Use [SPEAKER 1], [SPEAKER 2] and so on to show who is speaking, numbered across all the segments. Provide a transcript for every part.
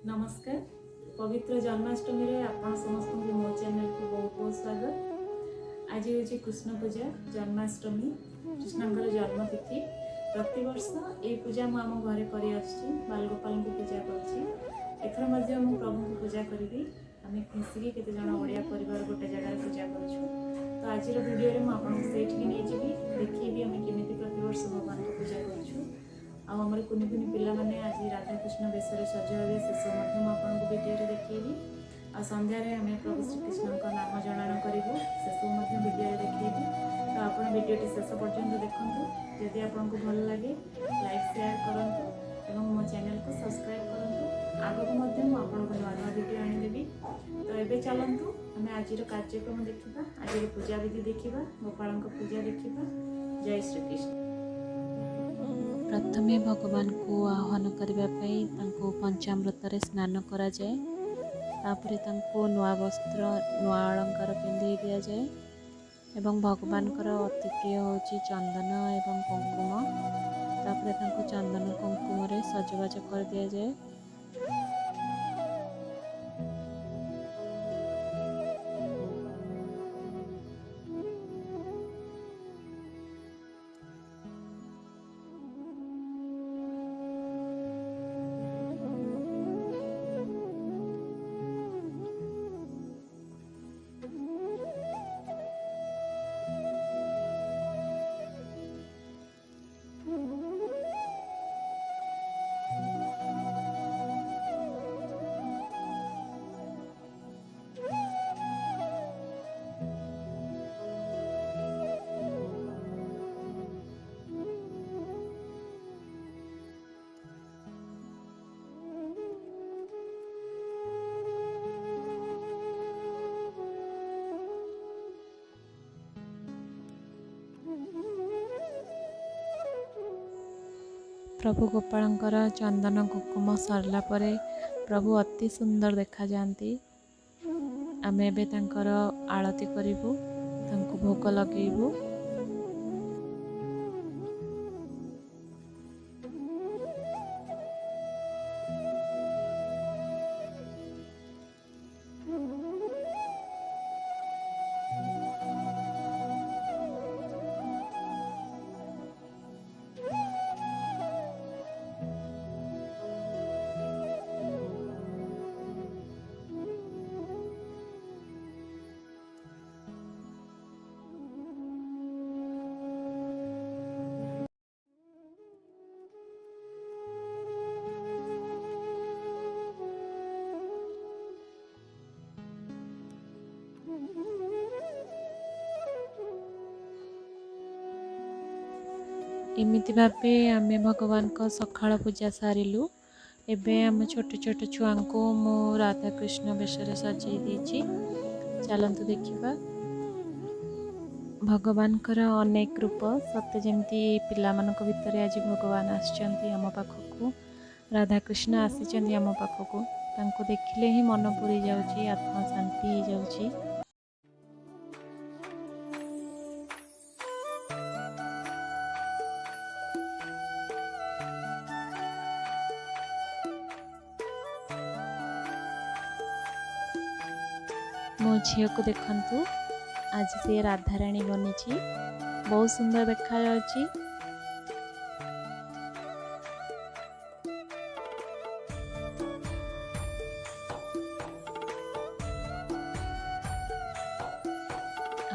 [SPEAKER 1] नमस्कार। पवित्र जन्माष्टमी रे आपण समस्त मो चैनल को बहुत बहुत स्वागत। आज हूँ कृष्ण पूजा जन्माष्टमी, कृष्णଙ୍କର जन्मतिथि। प्रतिवर्ष ये पूजा मु आम घरे करी आछि, बालगोपाल को पूजा करछि। एथर मध्य मु प्रभु को पूजा करी। आम मिसिकी केते जण ओडिया परिवार गोटे जगह पूजा करछु। तो आज वीडियो रे मु आपन सेठी नै जेबी देखिबी आम केमिति प्रतिवर्ष भगवान को पूजा करछु। आमर कुनि कुनि पिला माने आज राधाकृष्ण बेसरे सज हे से सब आपको वीडियो देखी। आ संध्यार आम प्रभु श्रीकृष्ण नाम जनाण करूँ से सब वीडियो देखी। तो आप वीडियो शेष पर्यंत देखूँ। जदि आपको भल लगे लाइक शेयर करूँ और मो चैनल को सब्सक्राइब करूँ। आगक आपको नुआ नुआ वीडियो आनीदेवी। तो ये चलतु आम आज कार्यक्रम देखा, आज पूजा विधि देखा, गोपाल पूजा देखा। जय श्रीकृष्ण।
[SPEAKER 2] प्रथमे भगवान को आह्वान करने पंचामृत स्नान करा जाए। तापरे तांको नुआ वस्त्र नुआ अलंकार पिंधि दिया जाए एवं भगवान अति प्रिय होची चंदन एवं कुंकुम। तापरे तांको चंदन कुंकुम रे सजबाज कर दिया जाए। प्रभु गोपालंकर चंदन कुकुम सरला परे प्रभु अति सुंदर देखा जाती। आमे एबे तांकर आरती करिवु, तांको भोग लगेइबु। एमिति भावे आमे भगवान को सकाळ पूजा सारिलु। एबे आम छोट छोट छुआ को मु राधा कृष्ण बेशरे सजाई देछि। चलंतु देखिबा। भगवान कर अनेक रूप सत्य जमती पिला मानक भितर आज भगवान आछंती आम पाखकु। राधा कृष्ण आसीचंती आम पाखकु। तांको देखिले ही मन पुरी जाउची, आत्मा शांति हो जाउची। मो झील को देखंतु, आज से राधाराणी बनी बहुत सुंदर देखा जाउची।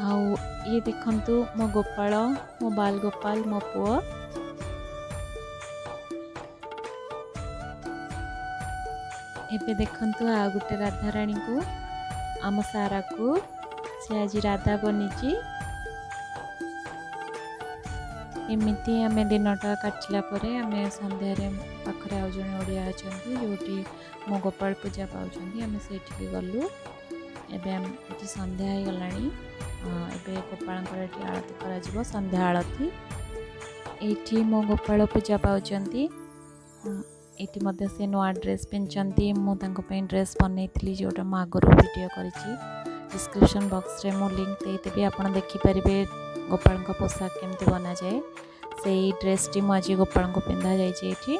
[SPEAKER 2] आउ ये देखंतु मो गोपाल, मो बाल गोपाल, मो पुआ। एबे देखंतु आ गुटे राधाराणी को आम सारा को से आज राधा बनी। एमती आम दिनटा काटला आम संध्यारे पाखरे आउ जन ओडिया अच्छा जोटी मो गोपाल पूजा पाँच आम से गलु। एवं ये संध्या हो गला। एवं गोपाल आरती कर संध्या आरती। ये मो गोपाल पूजा पाँच ये से नुआ ड्रेस पिंधि। मुझे ड्रेस बनई जोटा मुझे आगुरी वीडियो कर डिस्क्रिप्शन बॉक्स रे मु लिंक देदेवी। आप देखिपारे गोपाल पोशाक केमती बना जाए। से ड्रेस टी मुझे गोपाल को पिंधा जाइए।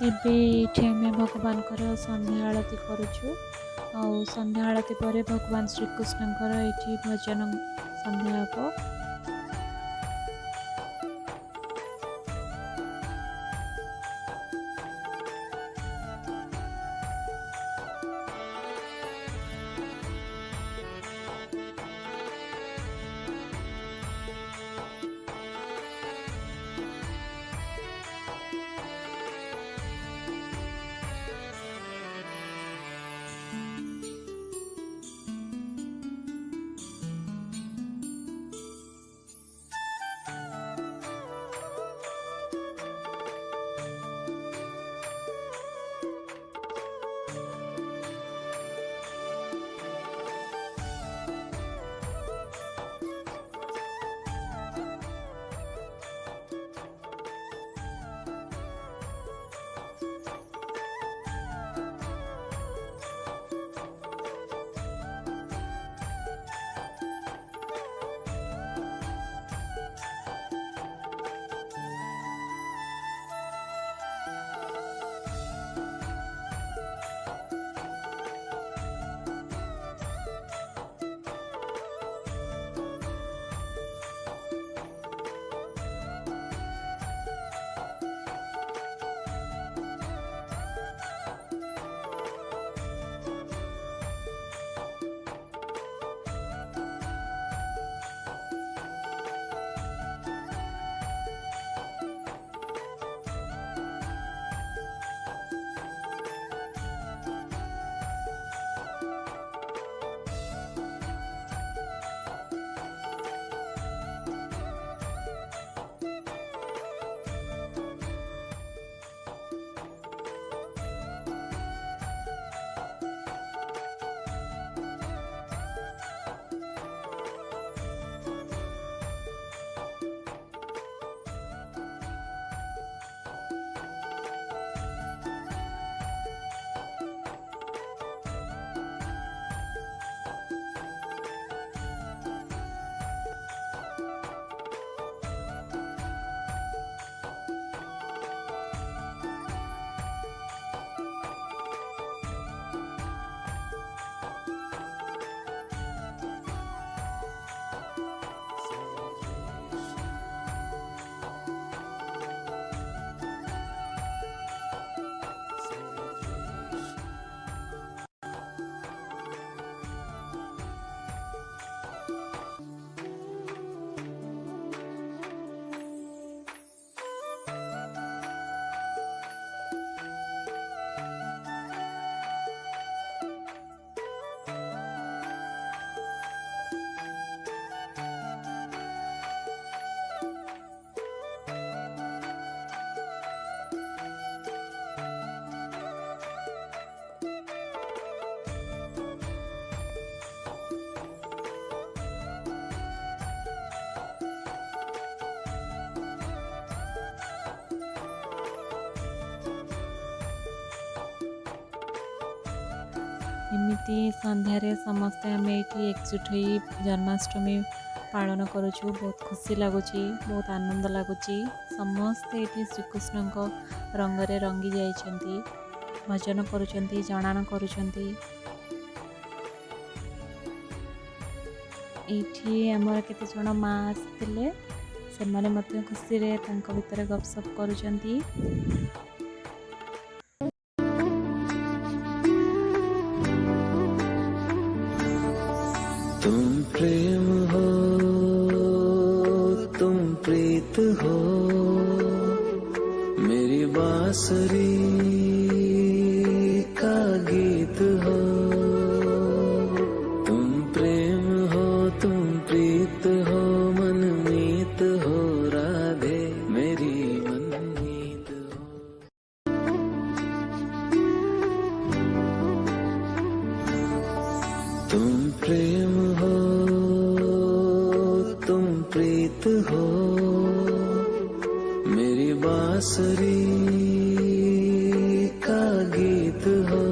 [SPEAKER 2] ଏବେ ଏଇଠି ଆମେ ଭଗବାନଙ୍କର ସନ୍ଧ୍ୟା ଆଳତି କରୁଛୁ। ଆଉ ସନ୍ଧ୍ୟା ଆଳତି ପରେ ଭଗବାନ ଶ୍ରୀକୃଷ୍ଣଙ୍କର ଏଇଠି ଭଜନ ସନ୍ଧ୍ୟା ହେବ। ଏମିତି ସନ୍ଧ୍ୟାରେ ସମସ୍ତେ ଆମେ ଏଇଠି ଏକଜୁଟ ହୋଇ ଜନ୍ମାଷ୍ଟମୀ ପାଳନ କରୁଛୁ। ବହୁତ ଖୁସି ଲାଗୁଛି, ବହୁତ ଆନନ୍ଦ ଲାଗୁଛି। ସମସ୍ତେ ଏଇଠି ଶ୍ରୀକୃଷ୍ଣଙ୍କ ରଙ୍ଗରେ ରଙ୍ଗି ଯାଇଛନ୍ତି, ଭଜନ କରୁଛନ୍ତି, ଜଣାଣ କରୁଛନ୍ତି। ଏଇଠି ଆମର କେତେଜଣ ମା ଆସିଥିଲେ, ସେମାନେ ମଧ୍ୟ ଖୁସିରେ ତାଙ୍କ ଭିତରେ ଗପସପ କରୁଛନ୍ତି।
[SPEAKER 3] तुम प्रेम हो, तुम प्रीत हो, मेरी बांसुरी का गीत हो। तुम प्रेम हो, तुम प्रीत हो, मनमीत हो, राधे मेरी मनमीत हो। तुम प्रेम हो, तुम प्रीत हो, मेरी बांसुरी का गीत हो।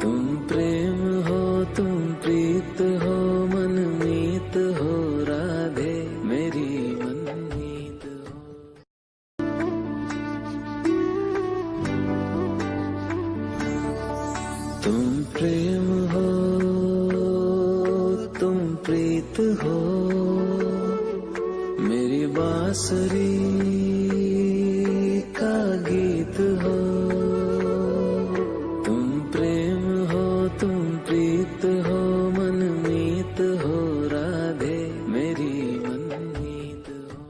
[SPEAKER 3] तुम प्रेम हो, तुम प्रीत हो, मनमीत हो, राधे मेरी मनमीत हो। प्रीत हो, मेरी बांसुरी का गीत हो। तुम प्रेम हो, तुम प्रीत हो, मनमीत हो, राधे मेरी मनमीत हो।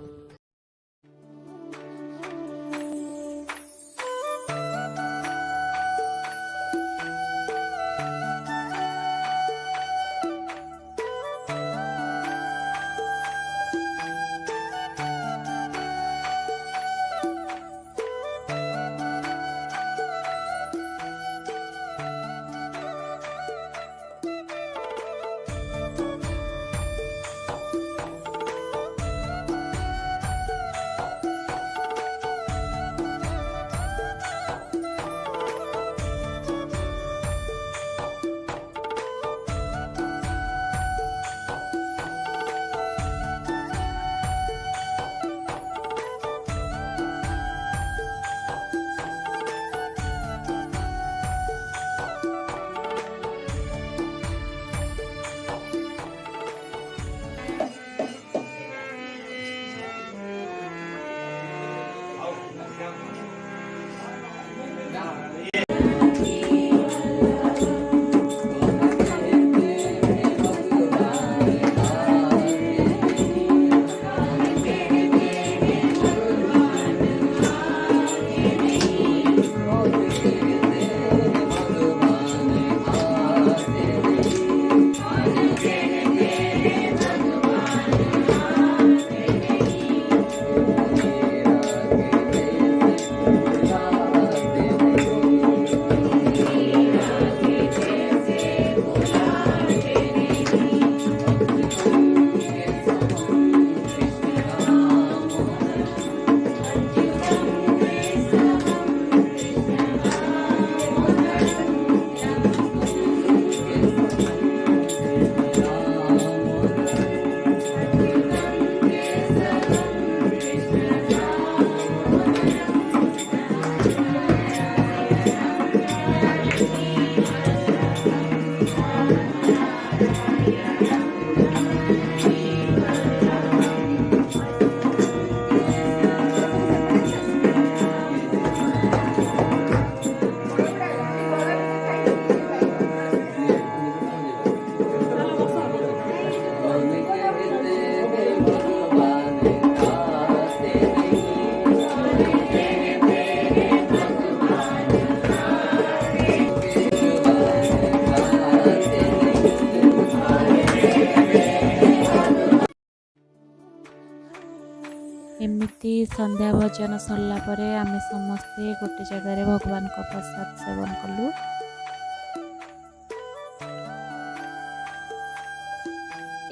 [SPEAKER 2] एमती संध्या भोजन सरला परे आमे समस्ते गोटे जगार भगवान को प्रसाद सेवन कलु।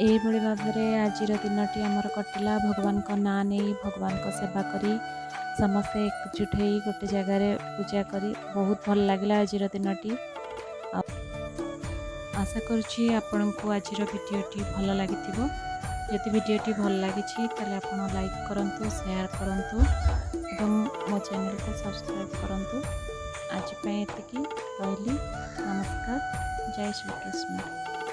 [SPEAKER 2] एभली भावरे आज दिनटी आमर कटिला भगवान को ना नहीं भगवान को सेवा करी समस्ते एकजुट हो गोटे जगार पूजा करी बहुत भल लगे आज दिनटी। आशा करुँची आपण को आज भिडियोटी भल लगी। यदि भिडियोटी भल लगी ताले लाइक करंतु शेयर करंतु एवं मो चैनल को सब्सक्राइब करंतु। आज पे एतिकी रहली। नमस्कार। जय श्री कृष्ण।